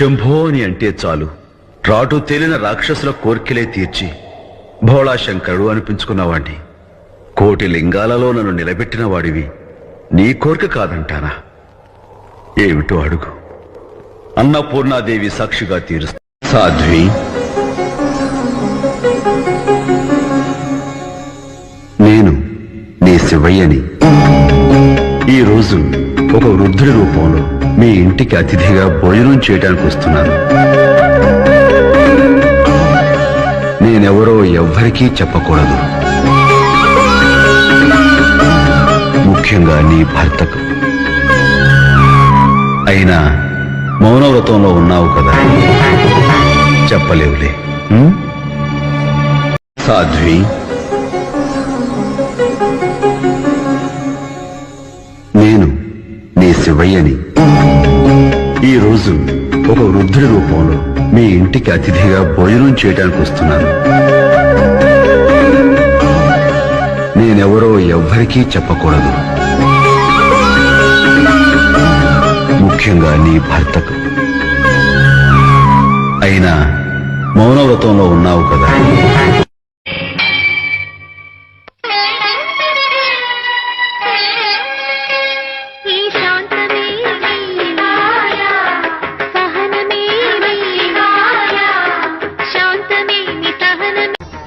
శంభో అని అంటే చాలు రాటు తేలిన రాక్షసుల కోర్కెలే తీర్చి భోళాశంకరుడు అనిపించుకున్నవాణ్ణి. కోటి లింగాలలో నన్ను నిలబెట్టిన వాడివి నీ కోరిక కాదంటానా? ఏమిటో అడుగు, అన్నపూర్ణాదేవి సాక్షిగా తీరుస్తా. సాధ్వి, నేను నీ శివయ్యని. ఈరోజు ఒక వృద్ధుడి రూపంలో మీ ఇంటికి అతిథిగా భోజనం చేయడానికి వస్తున్నాను. నేనెవరో ఎవ్వరికీ చెప్పకూడదు, ముఖ్యంగా నీ భర్తకు. అయినా మౌనవ్రతంలో ఉన్నావు కదా, చెప్పలేవులే. సాధ్వి, నేను నీ శివయ్యని. ఈరోజు ఒక వృద్ధుడి రూపంలో మీ ఇంటికి అతిథిగా భోజనం చేయడానికి వస్తున్నాను. నేనెవరో ఎవ్వరికీ చెప్పకూడదు, ముఖ్యంగా నీ భర్తకు. అయినా మౌనవ్రతంలో ఉన్నావు కదా.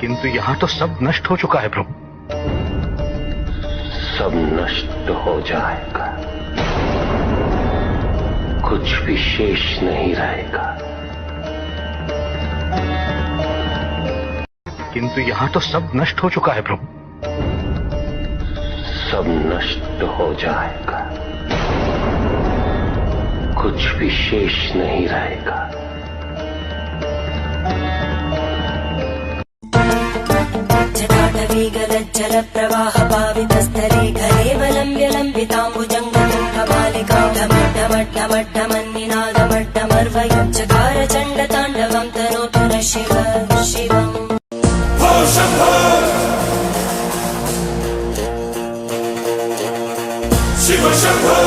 किंतु यहाँ तो सब नष्ट हो चुका है प्रभु। सब नष्ट हो जाएगा, कुछ भी शेष नहीं रहेगा। किंतु यहाँ तो सब नष्ट हो चुका है प्रभु। सब नष्ट हो जाएगा, कुछ भी शेष नहीं रहेगा। जल प्रवाह पावितस्थले कलेवलं विलम्बिताम्बुजङ्गमट्टमट्टमट्टमन्निनादमट्टमर्वयुच्चकार चण्डताण्डवं तनोतु न शिव शिवम्। शिव शंभो